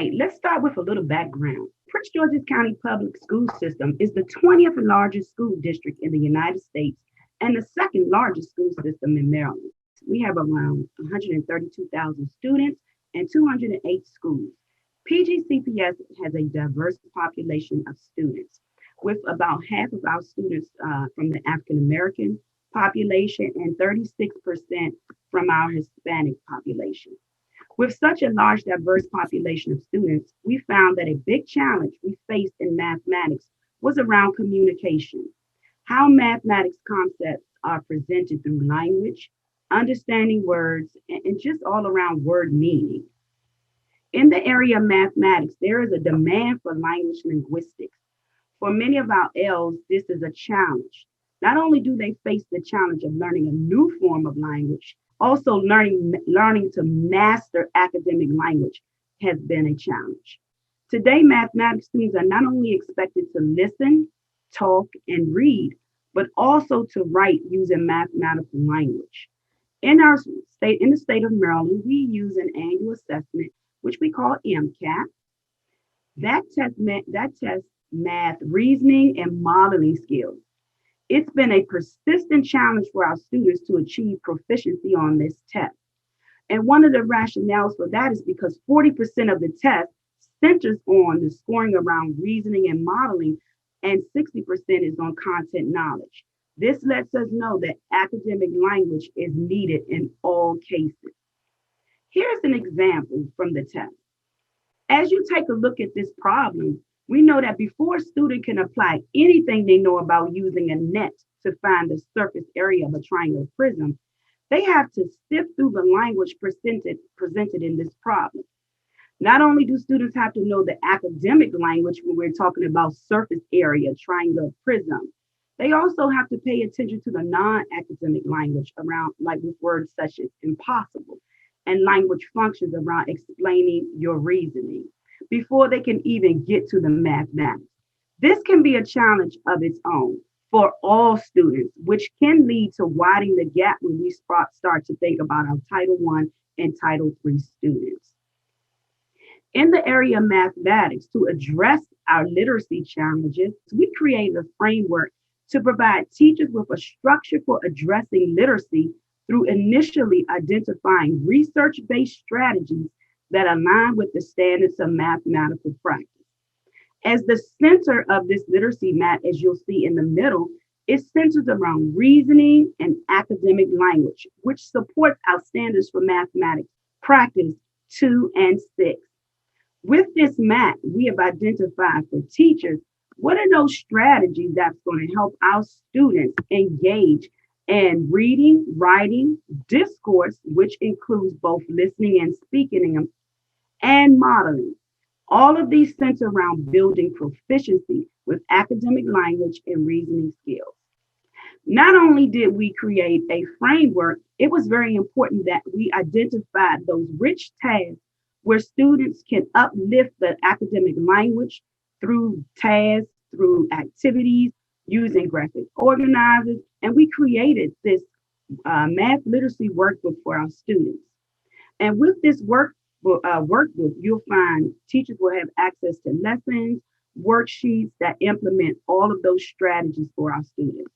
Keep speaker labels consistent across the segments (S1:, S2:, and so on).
S1: right, let's start with a little background. Prince George's County Public School System is the 20th largest school district in the United States and the second largest school system in Maryland. We have around 132,000 students and 208 schools. PGCPS has a diverse population of students, with about half of our students from the African American population and 36% from our Hispanic population. With such a large, diverse population of students, we found that a big challenge we faced in mathematics was around communication, how mathematics concepts are presented through language, understanding words, and just all around word meaning. In the area of mathematics, there is a demand for language linguistics. For many of our Ls, this is a challenge. Not only do they face the challenge of learning a new form of language, also learning to master academic language has been a challenge. Today, mathematics students are not only expected to listen, talk, and read, but also to write using mathematical language. In the state of Maryland, we use an annual assessment, which we call MCAT. That tests math, reasoning, and modeling skills. It's been a persistent challenge for our students to achieve proficiency on this test. And one of the rationales for that is because 40% of the test centers on the scoring around reasoning and modeling, and 60% is on content knowledge. This lets us know that academic language is needed in all cases. Here's an example from the test. As you take a look at this problem, we know that before a student can apply anything they know about using a net to find the surface area of a triangular prism, they have to sift through the language presented in this problem. Not only do students have to know the academic language when we're talking about surface area, triangular prism, they also have to pay attention to the non-academic language around, like with words such as impossible, and language functions around explaining your reasoning before they can even get to the mathematics. This can be a challenge of its own for all students, which can lead to widening the gap when we start to think about our Title I and Title III students. In the area of mathematics, to address our literacy challenges, we created a framework to provide teachers with a structure for addressing literacy through initially identifying research-based strategies that align with the standards of mathematical practice. As the center of this literacy map, as you'll see in the middle, is centered around reasoning and academic language, which supports our standards for mathematics practice 2 and 6. With this map, we have identified for teachers what are those strategies that's going to help our students engage in reading, writing, discourse, which includes both listening and speaking, and modeling. All of these center around building proficiency with academic language and reasoning skills. Not only did we create a framework, it was very important that we identified those rich tasks where students can uplift the academic language through tasks, through activities, using graphic organizers, and we created this math literacy workbook for our students. And with this workbook, you'll find teachers will have access to lessons, worksheets that implement all of those strategies for our students.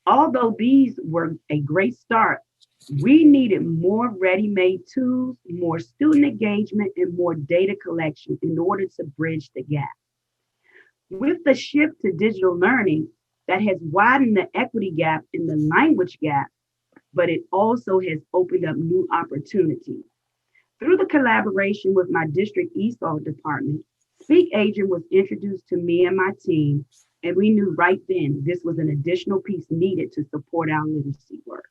S1: Although these were a great start, we needed more ready-made tools, more student engagement, and more data collection in order to bridge the gap. With the shift to digital learning, that has widened the equity gap and the language gap, but it also has opened up new opportunities. Through the collaboration with my district ESOL department, Speak Agent was introduced to me and my team, and we knew right then this was an additional piece needed to support our literacy work.